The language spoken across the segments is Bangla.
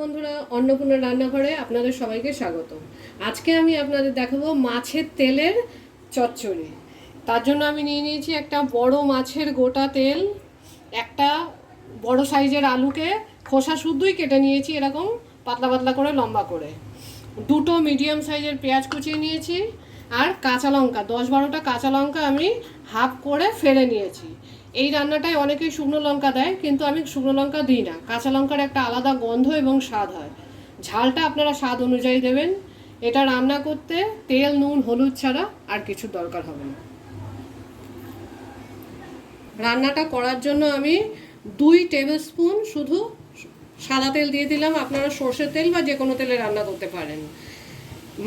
বন্ধুরা, অন্নপূর্ণা রান্নাঘরে আপনাদের সবাইকে স্বাগত। আজকে আমি আপনাদের দেখাবো মাছের তেলের চচ্চড়ি। তার জন্য আমি নিয়ে নিয়েছি একটা বড় মাছের গোটা তেল, একটা বড় সাইজের আলুকে খোসা শুদ্ধই কেটে নিয়েছি এরকম পাতলা পাতলা করে লম্বা করে, দুটো মিডিয়াম সাইজের পেঁয়াজ কুচিয়ে নিয়েছি, আর কাঁচা লঙ্কা 10-12টা কাঁচা লঙ্কা আমি হাফ করে ফেলে নিয়েছি। এই রান্নাটায় অনেকেই শুকনো লঙ্কা দেয়, কিন্তু আমি শুকনো লঙ্কা দিই না। কাঁচা লঙ্কার একটা আলাদা গন্ধ এবং স্বাদ হয়। ঝালটা আপনারা স্বাদ অনুযায়ী দেবেন। এটা রান্না করতে তেল, নুন, হলুদ ছাড়া আর কিছু দরকার হবে না। রান্নাটা করার জন্য আমি 2 টেবিল স্পুন শুধু সাদা তেল দিয়ে দিলাম। আপনারা সর্ষের তেল বা যে কোনো তেলে রান্না করতে পারেন।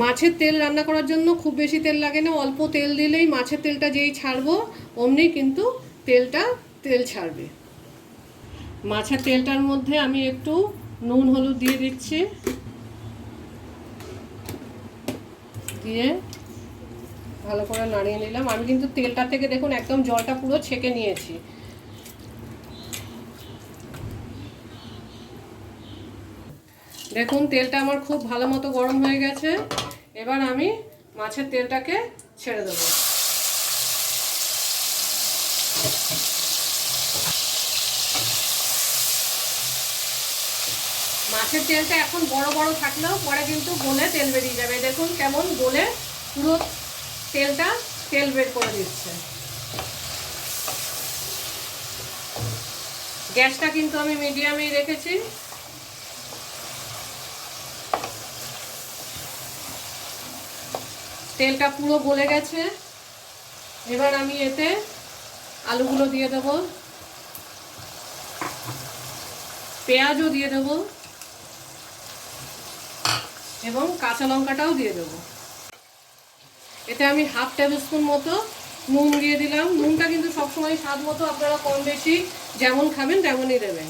মাছের তেল রান্না করার জন্য খুব বেশি তেল লাগে না, অল্প তেল দিলেই মাছের তেলটা যেই ছাড়বো অমনি কিন্তু তেল ছাড়বে। মাছের তেলটার মধ্যে আমি একটু নুন হলুদ দিয়ে দিচ্ছি, দিয়ে ভালো করে নাড়িয়ে নিলাম। আমি কিন্তু তেলটা থেকে দেখুন একদম জলটা পুরো ছেঁকে নিয়েছি। দেখুন তেলটা আমার খুব ভালো মতো গরম হয়ে গেছে। এবার আমি মাছের তেলটাকে ছেড়ে দেবো। মাছের তেলটা এখন বড় বড় থাকলেও পরে কিন্তু গলে তেল বেরিয়ে যাবে। দেখুন কেমন গলে পুরো তেল বের করে দিচ্ছে। গ্যাসটা কিন্তু আমি মিডিয়ামেই রেখেছি। তেলটা পুরো গলে গেছে। এবার আমি এতে আলুগুলো দিয়ে দেবো, পেঁয়াজও দিয়ে দেবো এবং কাঁচা লঙ্কাটাও দিয়ে দেবো। এতে আমি হাফ টেবিল স্পুন মতো নুন দিয়ে দিলাম। নুনটা কিন্তু সবসময় স্বাদ মতো আপনারা কম বেশি যেমন খাবেন তেমনই দেবেন।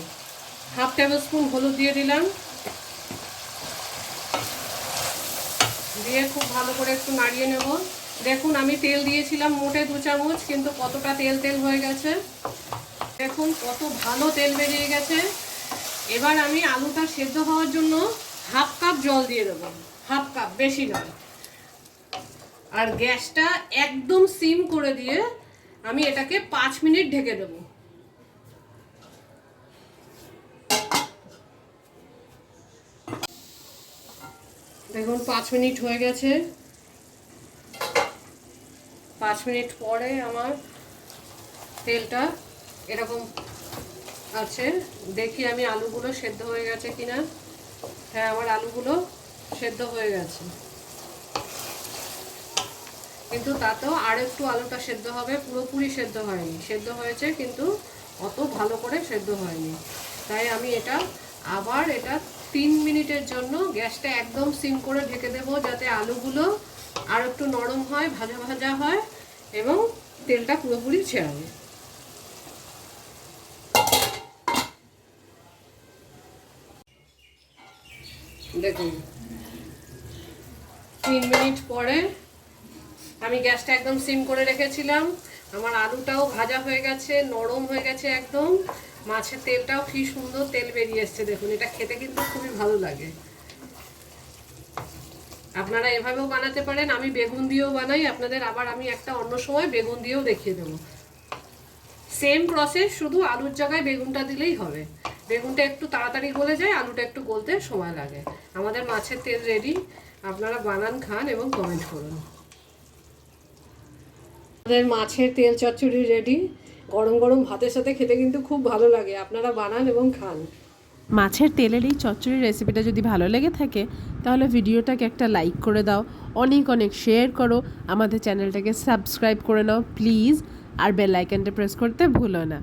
হাফ টেবিল স্পুন হলুদ দিয়ে দিলাম, দিয়ে খুব ভালো করে একটু নাড়িয়ে নেব। দেখুন আমি তেল দিয়েছিলাম মোটে 2 চামচ, কিন্তু কতটা তেল হয়ে গেছে। দেখুন কত ভালো তেল বেরিয়ে গেছে। এবার আমি আলুটা সেদ্ধ হওয়ার জন্য হাফ কাপ জল দিয়ে দেবো, হাফ কাপ, বেশি নয়। আর গ্যাসটা একদম সিম করে দিয়ে আমি এটাকে 5 মিনিট ঢেকে দেবো। দেখুন 5 মিনিট হয়ে গেছে। 5 মিনিট পরে আমার তেলটা এরকম আছে। দেখি আমি আলুগুলো সেদ্ধ হয়ে গেছে কিনা। হ্যাঁ, আমার আলুগুলো সেদ্ধ হয়ে গেছে, কিন্তু তাতেও আর একটু আলুটা সেদ্ধ হবে। পুরোপুরি সেদ্ধ হয়নি, সেদ্ধ হয়েছে কিন্তু অত ভালো করে সেদ্ধ হয়নি। তাই আমি আবার 3 মিনিটের জন্য গ্যাসটা একদম সিম করে ঢেকে দেবো, যাতে আলুগুলো আর একটু নরম হয়, ভাজা ভাজা হয় এবং তেলটা পুরোপুরি ছেড়াবে। দেখুন 3 মিনিট পরে আমি গ্যাসটা একদম সিম করে রেখেছিলাম। আমার আলুটাও ভাজা হয়ে গেছে, নরম হয়ে গেছে একদম। মাছের তেলটাও কি সুন্দর তেল বেরিয়ে এসছে। দেখুন এটা খেতে কিন্তু খুবই ভালো লাগে। আপনারা এভাবেও বানাতে পারেন। আমি বেগুন দিয়েও বানাই। আপনাদের আবার আমি একটা অন্য সময় বেগুন দিয়েও দেখিয়ে দেবো। সেম প্রসেস, শুধু আলুর জায়গায় বেগুনটা দিলেই হবে। বেগুনটা একটু তাড়াতাড়ি গলে যায়, আলুটা একটু গলতে সময় লাগে। আমাদের মাছের তেল রেডি। আপনারা বানান, খান এবং কমেন্ট করুন। আমাদের মাছের তেল চচ্চড়ি রেডি। গরম গরম ভাতের সাথে খেতে কিন্তু খুব ভালো লাগে। আপনারা বানান এবং খান। মাছের তেলের এই চচ্চড়ির রেসিপিটা যদি ভালো লেগে থাকে তাহলে ভিডিওটাকে একটা লাইক করে দাও, অনেক শেয়ার করো, আমাদের চ্যানেলটাকে সাবস্ক্রাইব করে নাও প্লিজ, আর বেল আইকনটা প্রেস করতে ভুলো না।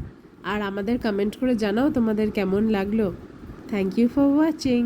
আর আমাদের কমেন্ট করে জানাও তোমাদের কেমন লাগলো। Thank you for watching.